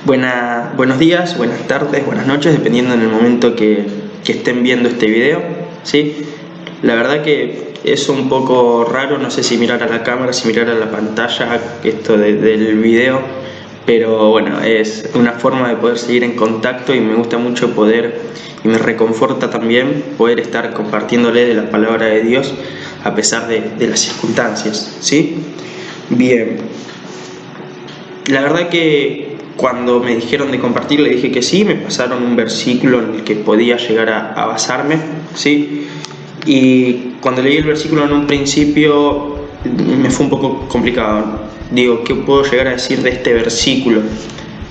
Buenos días, buenas tardes, buenas noches, dependiendo en el momento que estén viendo este video, ¿sí? La verdad que es un poco raro, no sé si mirar a la cámara, si mirar a la pantalla, esto del video, pero bueno, es una forma de poder seguir en contacto y me gusta mucho poder, y me reconforta también poder estar compartiéndole de la palabra de Dios a pesar de las circunstancias, ¿sí? Bien, la verdad que cuando me dijeron de compartir le dije que sí, me pasaron un versículo en el que podía llegar a basarme, ¿sí? Y cuando leí el versículo en un principio me fue un poco complicado. Digo, ¿qué puedo llegar a decir de este versículo?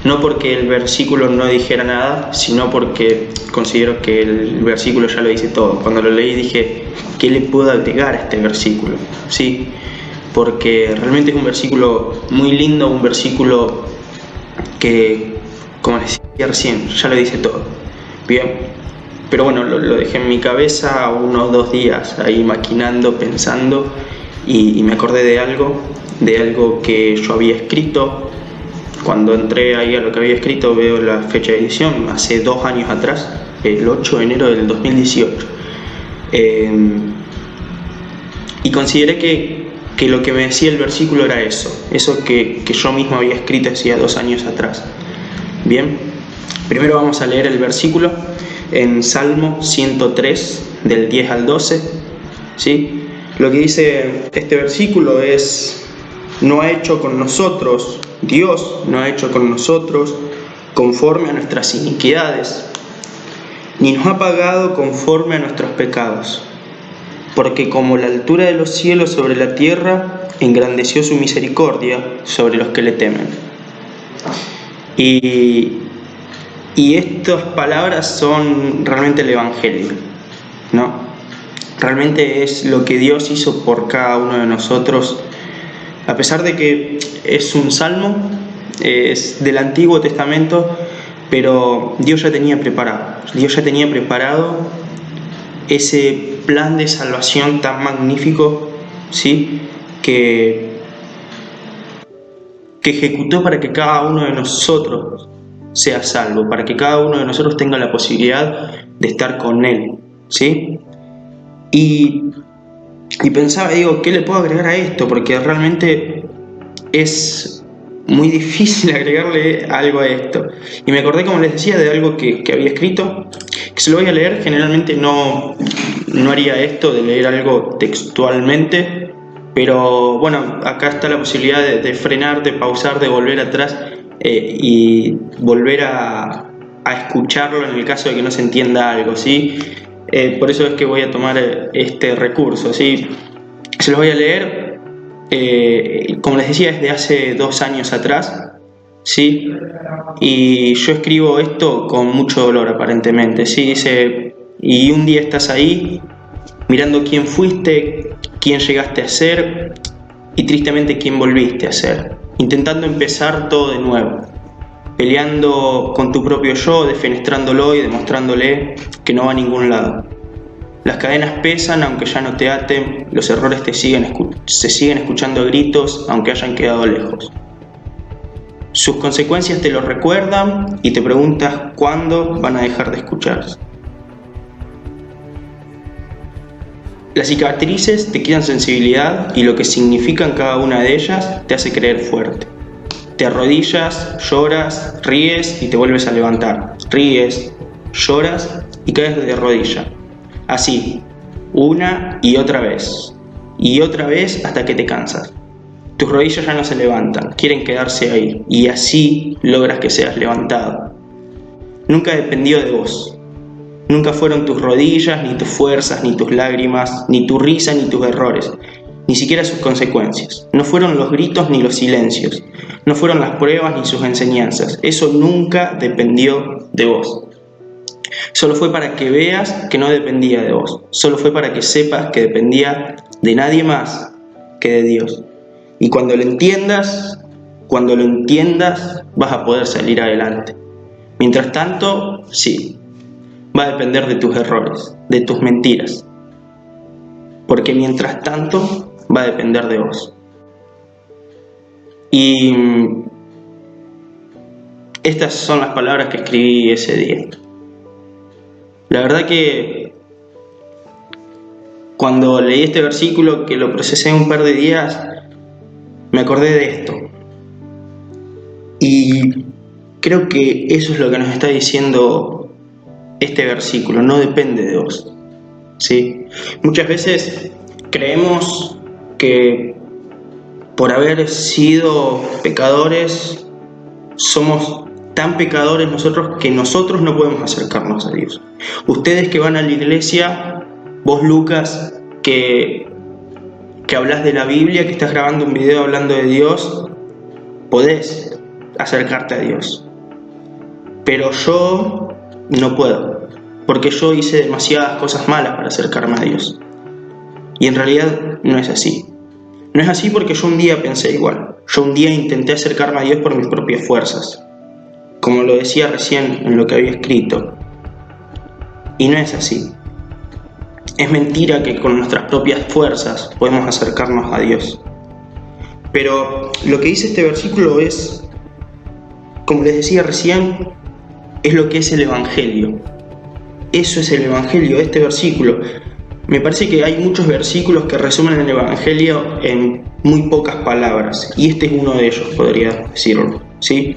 No porque el versículo no dijera nada, sino porque considero que el versículo ya lo dice todo. Cuando lo leí dije, ¿qué le puedo agregar a este versículo? ¿Sí? Porque realmente es un versículo muy lindo, un versículo que, como les decía recién, ya lo dice todo. Bien, pero bueno, lo dejé en mi cabeza unos 2 días ahí maquinando, pensando, y me acordé de algo que yo había escrito. Cuando entré ahí a lo que había escrito veo la fecha de edición, hace 2 años atrás, el 8 de enero del 2018. Y consideré que lo que me decía el versículo era eso que yo mismo había escrito hacía 2 años atrás. Bien, primero vamos a leer el versículo en Salmo 103, del 10 al 12, ¿sí? Lo que dice este versículo es: no ha hecho con nosotros, Dios no ha hecho con nosotros conforme a nuestras iniquidades, ni nos ha pagado conforme a nuestros pecados. Porque como la altura de los cielos sobre la tierra, engrandeció su misericordia sobre los que le temen. Y estas palabras son realmente el Evangelio, ¿no? Realmente es lo que Dios hizo por cada uno de nosotros. A pesar de que es un salmo, es del Antiguo Testamento, pero Dios ya tenía preparado ese plan de salvación tan magnífico, ¿sí? que ejecutó para que cada uno de nosotros sea salvo, para que cada uno de nosotros tenga la posibilidad de estar con Él, ¿sí? Y pensaba, digo, ¿qué le puedo agregar a esto? Porque realmente es muy difícil agregarle algo a esto. Y me acordé, como les decía, de algo que había escrito, que se lo voy a leer. Generalmente no haría esto de leer algo textualmente, pero bueno, acá está la posibilidad de frenar, de pausar, de volver atrás y volver a escucharlo en el caso de que no se entienda algo, ¿sí? Por eso es que voy a tomar este recurso, ¿sí? Se los voy a leer. Como les decía, es de hace 2 años atrás, ¿sí? Y yo escribo esto con mucho dolor, aparentemente, ¿sí? Dice: y un día estás ahí, mirando quién fuiste, quién llegaste a ser, y tristemente quién volviste a ser, intentando empezar todo de nuevo, peleando con tu propio yo, defenestrándolo y demostrándole que no va a ningún lado. Las cadenas pesan aunque ya no te aten, los errores se siguen escuchando a gritos aunque hayan quedado lejos. Sus consecuencias te lo recuerdan y te preguntas cuándo van a dejar de escucharse. Las cicatrices te quitan sensibilidad y lo que significan cada una de ellas te hace creer fuerte. Te arrodillas, lloras, ríes y te vuelves a levantar. Ríes, lloras y caes de rodilla. Así, una y otra vez hasta que te cansas. Tus rodillas ya no se levantan, quieren quedarse ahí, y así logras que seas levantado. Nunca dependió de vos. Nunca fueron tus rodillas, ni tus fuerzas, ni tus lágrimas, ni tu risa, ni tus errores, ni siquiera sus consecuencias. No fueron los gritos ni los silencios, no fueron las pruebas ni sus enseñanzas. Eso nunca dependió de vos. Solo fue para que veas que no dependía de vos. Solo fue para que sepas que dependía de nadie más que de Dios. Y cuando lo entiendas, vas a poder salir adelante. Mientras tanto, sí, va a depender de tus errores, de tus mentiras. Porque mientras tanto, va a depender de vos. Y Estas son las palabras que escribí ese día. La verdad que cuando leí este versículo, que lo procesé un par de días, me acordé de esto. Y creo que eso es lo que nos está diciendo este versículo: no depende de vos. ¿Sí? Muchas veces creemos que por haber sido pecadores somos tan pecadores nosotros que nosotros no podemos acercarnos a Dios. Ustedes que van a la iglesia, vos Lucas, que hablas de la Biblia, que estás grabando un video hablando de Dios, podés acercarte a Dios. Pero yo no puedo, porque yo hice demasiadas cosas malas para acercarme a Dios. Y en realidad no es así. No es así porque yo un día pensé igual. Yo un día intenté acercarme a Dios por mis propias fuerzas, como lo decía recién en lo que había escrito. Y no es así. Es mentira que con nuestras propias fuerzas podemos acercarnos a Dios. Pero lo que dice este versículo es, como les decía recién, es lo que es el Evangelio. Eso es el Evangelio, este versículo. Me parece que hay muchos versículos que resumen el Evangelio en muy pocas palabras, y este es uno de ellos, podría decirlo, ¿sí?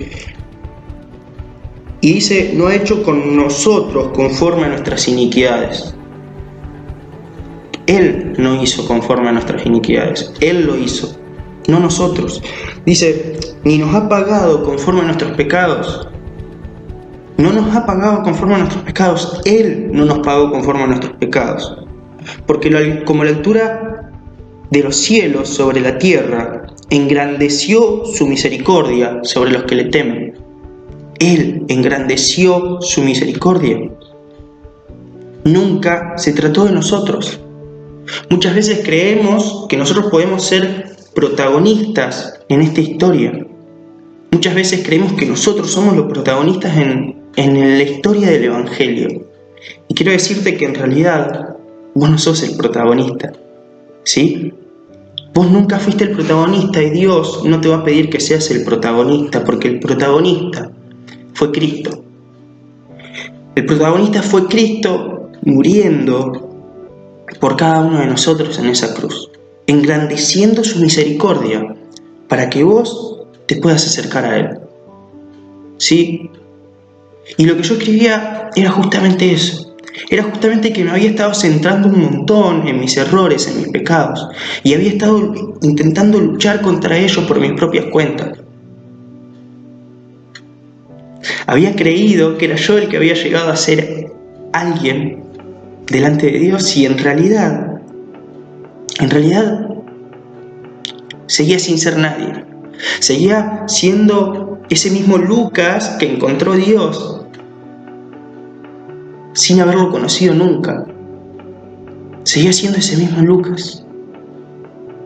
Y dice: no ha hecho con nosotros conforme a nuestras iniquidades. Él no hizo conforme a nuestras iniquidades, Él lo hizo, no nosotros. Dice: ni nos ha pagado conforme a nuestros pecados. No nos ha pagado conforme a nuestros pecados, Él no nos pagó conforme a nuestros pecados. Porque como la altura de los cielos sobre la tierra, engrandeció su misericordia sobre los que le temen. Él engrandeció su misericordia. Nunca se trató de nosotros. Muchas veces creemos que nosotros podemos ser protagonistas en esta historia. Muchas veces creemos que nosotros somos los protagonistas en la historia del Evangelio. Y quiero decirte que en realidad vos no sos el protagonista, ¿sí? Vos nunca fuiste el protagonista y Dios no te va a pedir que seas el protagonista, porque el protagonista fue Cristo. El protagonista fue Cristo muriendo por cada uno de nosotros en esa cruz, engrandeciendo su misericordia para que vos te puedas acercar a Él, ¿sí? Y lo que yo escribía era justamente eso. Era justamente que me había estado centrando un montón en mis errores, en mis pecados, y había estado intentando luchar contra ellos por mis propias cuentas. Había creído que era yo el que había llegado a ser alguien delante de Dios, y en realidad seguía sin ser nadie. Seguía siendo ese mismo Lucas que encontró a Dios sin haberlo conocido nunca. Seguía siendo ese mismo Lucas,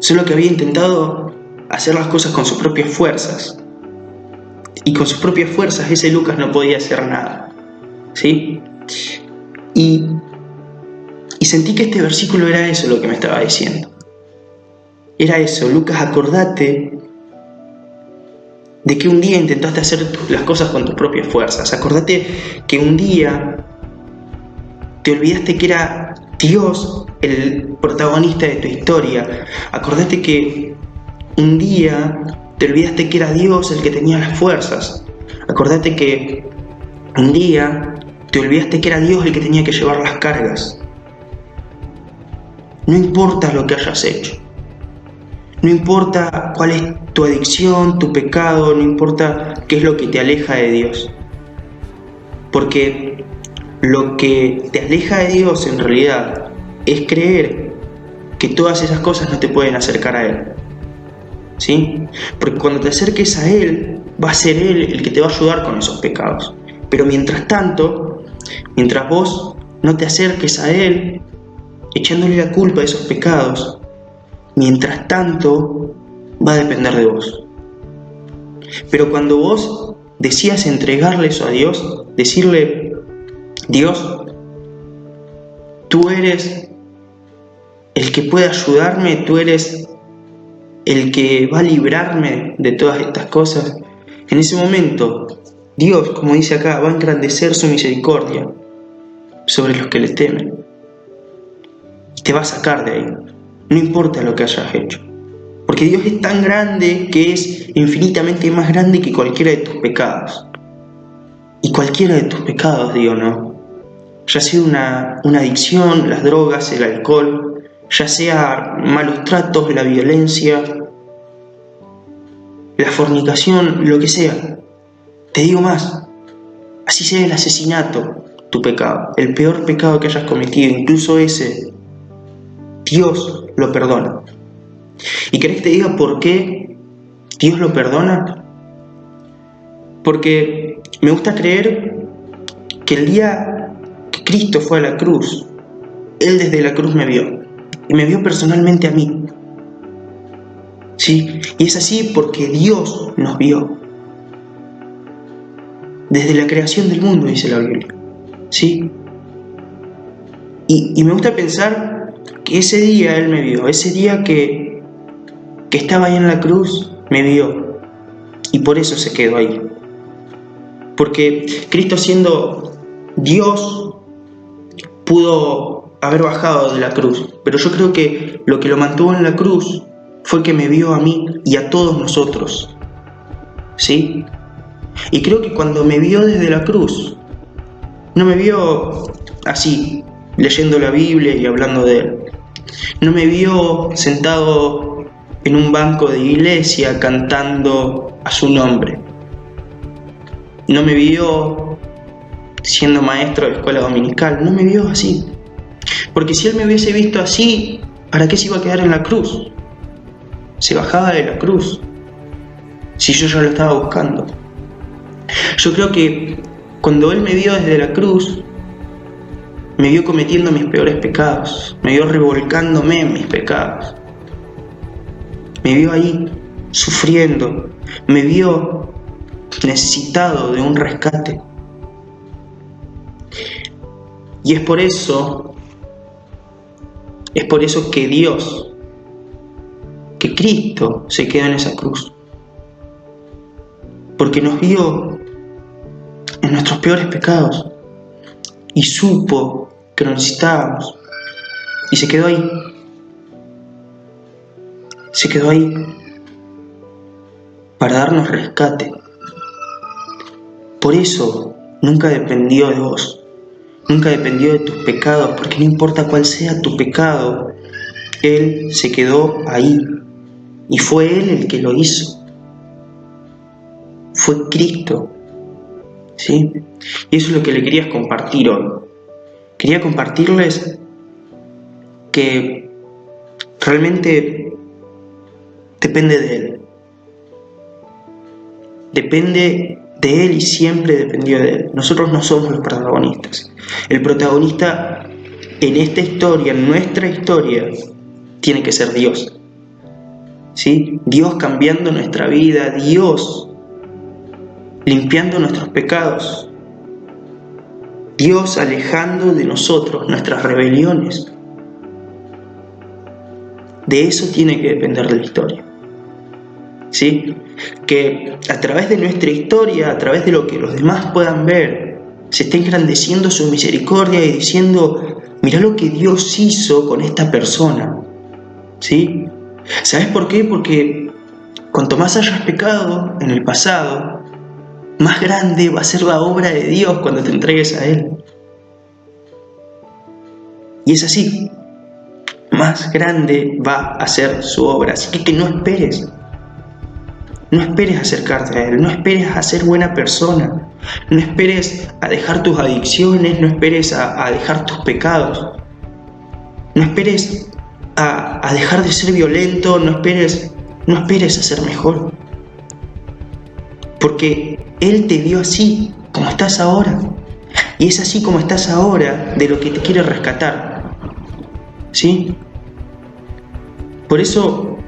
solo que había intentado hacer las cosas con sus propias fuerzas. Y con sus propias fuerzas ese Lucas no podía hacer nada, ¿sí? Y sentí que este versículo era eso lo que me estaba diciendo. Era eso: Lucas, acordate de que un día intentaste hacer las cosas con tus propias fuerzas. Acordate que un día te olvidaste que era Dios el protagonista de tu historia. Acordate que un día te olvidaste que era Dios el que tenía las fuerzas. Acordate que un día te olvidaste que era Dios el que tenía que llevar las cargas. No importa lo que hayas hecho. No importa cuál es tu adicción, tu pecado, no importa qué es lo que te aleja de Dios. Porque lo que te aleja de Dios en realidad es creer que todas esas cosas no te pueden acercar a Él, ¿sí? Porque cuando te acerques a Él, va a ser Él el que te va a ayudar con esos pecados. Pero mientras tanto, mientras vos no te acerques a Él, echándole la culpa de esos pecados, mientras tanto va a depender de vos. Pero cuando vos decidas entregarle eso a Dios, decirle: Dios, tú eres el que puede ayudarme, tú eres el que va a librarme de todas estas cosas, en ese momento Dios, como dice acá, va a engrandecer su misericordia sobre los que le temen. Te va a sacar de ahí, no importa lo que hayas hecho. Porque Dios es tan grande que es infinitamente más grande que cualquiera de tus pecados. Y cualquiera de tus pecados, digo, ¿no? Ya sea una adicción, las drogas, el alcohol, ya sea malos tratos, la violencia, la fornicación, lo que sea. Te digo más, así sea el asesinato, tu pecado, el peor pecado que hayas cometido, incluso ese, Dios lo perdona. ¿Y querés que te diga por qué Dios lo perdona? Porque me gusta creer que el día que Cristo fue a la cruz, Él desde la cruz me vio, y me vio personalmente a mí. ¿Sí? Y es así porque Dios nos vio. Desde la creación del mundo, dice la Biblia. ¿Sí? Y me gusta pensar que ese día Él me vio, ese día que estaba ahí en la cruz, me vio. Y por eso se quedó ahí. Porque Cristo, siendo Dios, pudo haber bajado de la cruz. Pero yo creo que lo mantuvo en la cruz fue que me vio a mí y a todos nosotros. ¿Sí? Y creo que cuando me vio desde la cruz, no me vio así, leyendo la Biblia y hablando de Él. No me vio sentado en un banco de iglesia cantando a su nombre. No me vio siendo maestro de escuela dominical. No me vio así. Porque si Él me hubiese visto así, ¿para qué se iba a quedar en la cruz? Se bajaba de la cruz. Si yo ya lo estaba buscando. Yo creo que cuando Él me vio desde la cruz, me vio cometiendo mis peores pecados, me vio revolcándome en mis pecados, me vio ahí sufriendo, me vio necesitado de un rescate. Y es por eso que Dios, que Cristo se quedó en esa cruz, porque nos vio en nuestros peores pecados y supo que lo necesitábamos y se quedó ahí. Se quedó ahí para darnos rescate. Por eso nunca dependió de vos, nunca dependió de tus pecados, porque no importa cuál sea tu pecado, Él se quedó ahí y fue Él el que lo hizo. Fue Cristo. ¿Sí? Y eso es lo que le quería compartir hoy. Quería compartirles que realmente depende de Él. Depende de Él y siempre dependió de Él. Nosotros no somos los protagonistas. El protagonista en esta historia, en nuestra historia, tiene que ser Dios. ¿Sí? Dios cambiando nuestra vida, Dios limpiando nuestros pecados, Dios alejando de nosotros nuestras rebeliones. De eso tiene que depender de la historia. ¿Sí? Que a través de nuestra historia, a través de lo que los demás puedan ver, se esté engrandeciendo su misericordia y diciendo: mirá lo que Dios hizo con esta persona. ¿Sí? ¿Sabes por qué? Porque cuanto más hayas pecado en el pasado, más grande va a ser la obra de Dios cuando te entregues a Él. Y es así. Más grande va a ser su obra. Así que no esperes. No esperes acercarte a Él. No esperes a ser buena persona. No esperes a dejar tus adicciones. No esperes a dejar tus pecados. No esperes a dejar de ser violento. No esperes a ser mejor. Porque Él te vio así, como estás ahora. Y es así como estás ahora de lo que te quiere rescatar. ¿Sí? Por eso,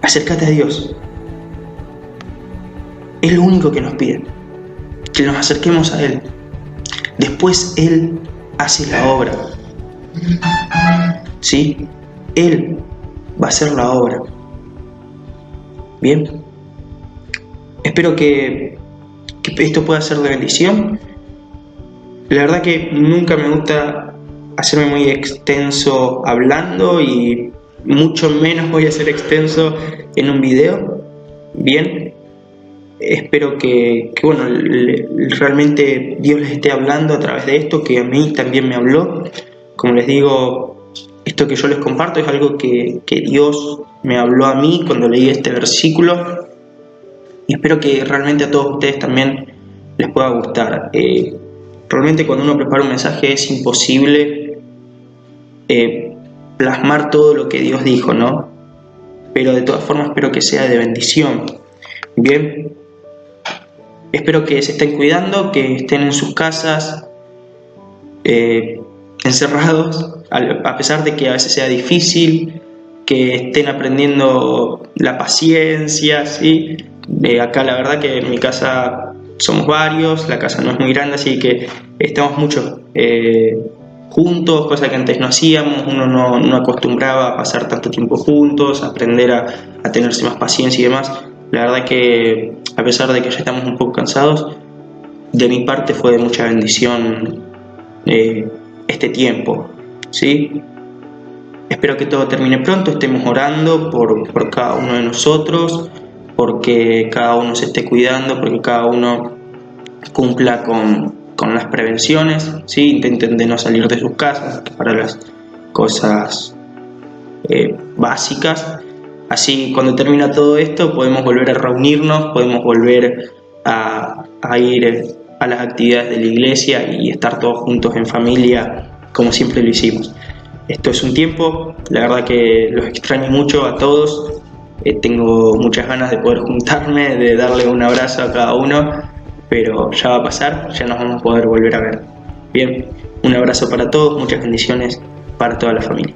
acércate a Dios. Es lo único que nos pide, que nos acerquemos a Él. Después Él hace la obra. ¿Sí? Él va a hacer la obra. Bien. espero que esto pueda ser de bendición. La verdad que nunca me gusta hacerme muy extenso hablando y mucho menos voy a ser extenso en un video. Bien, espero que bueno, realmente Dios les esté hablando a través de esto, que a mí también me habló. Como les digo, esto que yo les comparto es algo que Dios me habló a mí cuando leí este versículo, y espero que realmente a todos ustedes también les pueda gustar. Realmente cuando uno prepara un mensaje es imposible plasmar todo lo que Dios dijo, ¿no? Pero de todas formas espero que sea de bendición. Bien, espero que se estén cuidando, que estén en sus casas, encerrados, a pesar de que a veces sea difícil, que estén aprendiendo la paciencia, ¿sí? Acá la verdad que en mi casa somos varios, la casa no es muy grande, así que estamos muchos juntos, cosa que antes no hacíamos. Uno no acostumbraba a pasar tanto tiempo juntos, a aprender a tenerse más paciencia y demás. La verdad que a pesar de que ya estamos un poco cansados, de mi parte fue de mucha bendición este tiempo, ¿sí? Espero que todo termine pronto, estemos orando por cada uno de nosotros, porque cada uno se esté cuidando, porque cada uno cumpla con las prevenciones, ¿sí? Intenten de no salir de sus casas para las cosas básicas. Así, cuando termina todo esto, podemos volver a reunirnos, podemos volver a ir a las actividades de la iglesia y estar todos juntos en familia, como siempre lo hicimos. Esto es un tiempo, la verdad que los extraño mucho a todos. Tengo muchas ganas de poder juntarme, de darle un abrazo a cada uno, pero ya va a pasar, ya nos vamos a poder volver a ver. Bien, un abrazo para todos, muchas bendiciones para toda la familia.